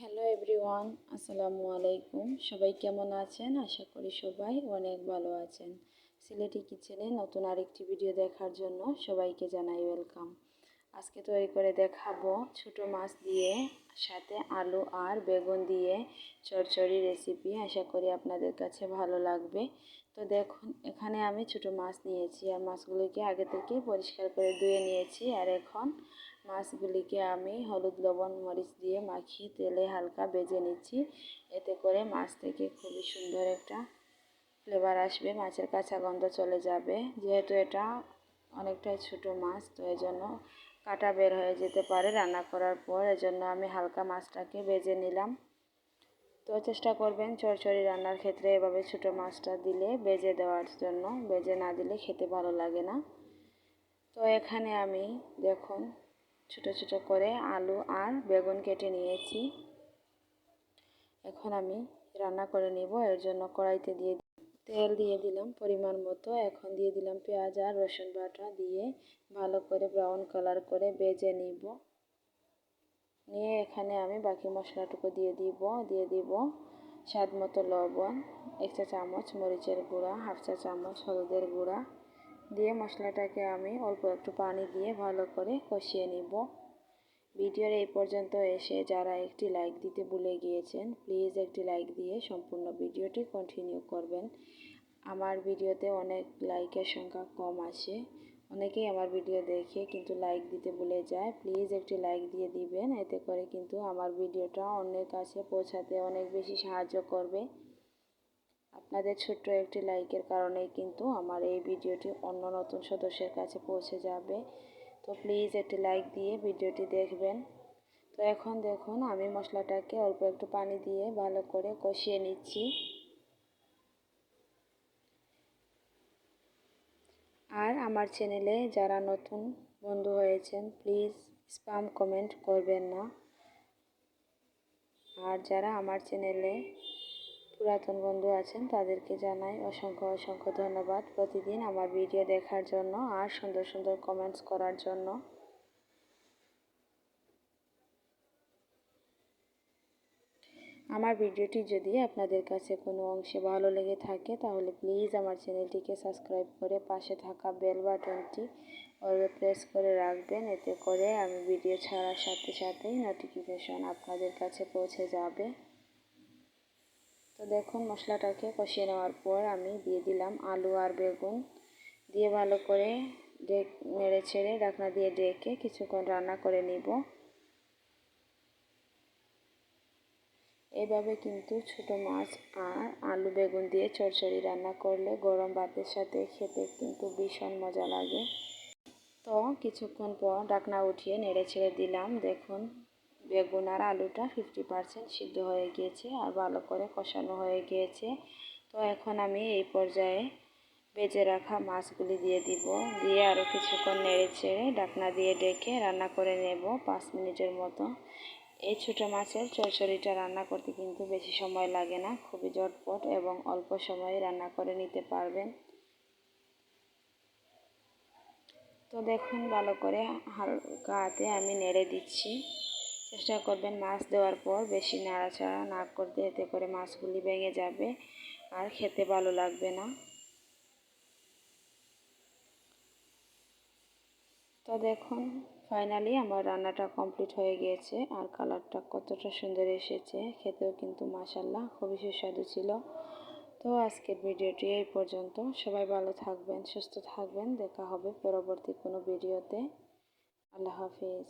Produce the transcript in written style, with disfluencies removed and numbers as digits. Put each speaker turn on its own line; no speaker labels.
Hello everyone, আসসালামু আলাইকুম। সবাই কেমন আছেন? আশা করি সবাই অনেক ভালো আছেন। সিলেটি কিচেনে নতুন আরেকটি ভিডিও দেখার জন্য সবাইকে জানাই ওয়েলকাম। আজকে তৈরি করে দেখাবো ছোট মাছ দিয়ে সাথে আলু আর বেগুন দিয়ে চচ্চড়ি রেসিপি। আশা করি আপনাদের কাছে ভালো লাগবে। তো দেখুন, এখানে আমি ছোট মাছ নিয়েছি আর মাছগুলোকে আগে থেকে পরিষ্কার করে ধুয়ে নিয়েছি। আর এখন মাছগুলিকে আমি হলুদ লবণ মরিচ দিয়ে মাখিয়ে তেলে হালকা ভেজে নিচ্ছি। এতে করে মাছ থেকে খুবই সুন্দর একটা ফ্লেভার আসবে, মাছের কাঁচা গন্ধ চলে যাবে। যেহেতু এটা অনেকটাই ছোট মাছ, তো এজন্য কাঁটা বের হয়ে যেতে পারে রান্না করার পর। এজন্য আমি হালকা মাছটাকে ভেজে নিলাম। তো চেষ্টা করবেন চচ্চড়ি রান্নার ক্ষেত্রে এভাবে ছোট মাছটা দিলে ভেজে দেওয়ার জন্য, ভেজে না দিলে খেতে ভালো লাগে না। তো এখানে আমি দেখুন ছোট ছোট করে আলু আর বেগুন কেটে নিয়েছি। এখন আমি রান্না করে নেব। এর জন্য কড়াইতে তেল দিয়ে দিলাম পরিমাণ মতো। এখন দিয়ে দিলাম পেঁয়াজ আর রসুন বাটা দিয়ে ভালো করে ব্রাউন কালার করে ভেজে নিব। নিয়ে এখানে আমি বাকি মশলাটুকু দিয়ে দিব স্বাদ মতো লবণ, 1 চা চামচ মরিচের গুঁড়া, 1/2 চা চামচ হলুদের গুঁড়া দিয়ে মশলাটাকে আমি অল্প একটু পানি দিয়ে ভালো করে কষিয়ে নিব। ভিডিওর এই পর্যন্ত এসে যারা একটি লাইক দিতে ভুলে গিয়েছেন, প্লিজ একটি লাইক দিয়ে সম্পূর্ণ ভিডিওটি কন্টিনিউ করবেন। আমার ভিডিওতে অনেক লাইকের সংখ্যা কম আসে, অনেকেই আমার ভিডিও দেখে কিন্তু লাইক দিতে ভুলে যায়। প্লিজ একটি লাইক দিয়ে দিবেন, এতে করে কিন্তু আমার ভিডিওটা অন্যের কাছে পৌঁছাতে অনেক বেশি সাহায্য করবে। আপনাদের ছোট্ট একটি লাইকের কারণেই কিন্তু আমার এই ভিডিওটি অন্য নতুন সদস্যের কাছে পৌঁছে যাবে। তো প্লিজ একটি লাইক দিয়ে ভিডিওটি দেখবেন। তো এখন দেখুন আমি মশলাটাকে অল্প একটু পানি দিয়ে ভালো করে কষিয়ে নিচ্ছি। আর আমার চ্যানেলে যারা নতুন বন্ধু হয়েছেন, প্লিজ স্প্যাম কমেন্ট করবেন না। আর যারা আমার চ্যানেলে পুরাতন বন্ধু আছেন তাদেরকে জানাই অসংখ্য অসংখ্য ধন্যবাদ প্রতিদিন আমার ভিডিও দেখার জন্য আর সুন্দর সুন্দর কমেন্টস করার জন্য। আমার ভিডিওটি যদি আপনাদের কাছে কোনো অংশে ভালো লেগে থাকে তাহলে প্লিজ আমার চ্যানেলটিকে সাবস্ক্রাইব করে পাশে থাকা বেল বাটনটি অলে প্রেস করে রাখবেন। এতে করে আমি ভিডিও ছাড়ার সাথে সাথেই নোটিফিকেশন আপনাদের কাছে পৌঁছে যাবে। তো দেখুন মশলাটাকে কষিয়ে নেওয়ার পর আমি দিয়ে দিলাম আলু আর বেগুন দিয়ে ভালো করে নেড়ে ছেড়ে ঢাকনা দিয়ে ঢেকে কিছুক্ষণ রান্না করে নিব। এভাবে কিন্তু ছোট মাছ আর আলু বেগুন দিয়ে চচ্চড়ি রান্না করলে গরম ভাতের সাথে খেতে কিন্তু ভীষণ মজা লাগে। তো কিছুক্ষণ পর ঢাকনা উঠিয়ে নেড়ে ছেড়ে দিলাম। দেখুন বেগুন আর আলুটা 50% সিদ্ধ হয়ে গিয়েছে আর ভালো করে কষানো হয়ে গিয়েছে। তো এখন আমি এই পর্যায়ে ভেজে রাখা মাছগুলি দিয়ে আরও কিছুক্ষণ নেড়ে ছেড়ে ঢাকনা দিয়ে ঢেকে রান্না করে নেব 5 মিনিটের মতো। এই ছোটো মাছের চচ্চড়িটা রান্না করতে কিন্তু বেশি সময় লাগে না, খুবই ঝটপট এবং অল্প সময়ে রান্না করে নিতে পারবেন। তো দেখুন ভালো করে হালকা হাতে আমি নেড়ে দিচ্ছি। চেষ্টা করবেন মাছ দেওয়ার পর বেশি নাড়াচাড়া না করতে, এতে করে মাছগুলি ভেঙে যাবে আর খেতে ভালো লাগবে না। তো দেখুন ফাইনালি আমার রান্নাটা কমপ্লিট হয়ে গিয়েছে আর কালারটা কতটা সুন্দর এসেছে, খেতেও কিন্তু মাশাআল্লাহ খুবই সুস্বাদু ছিল। তো আজকের ভিডিওটি এই পর্যন্ত। সবাই ভালো থাকবেন, সুস্থ থাকবেন। দেখা হবে পরবর্তী কোনো ভিডিওতে। আল্লাহ হাফিজ।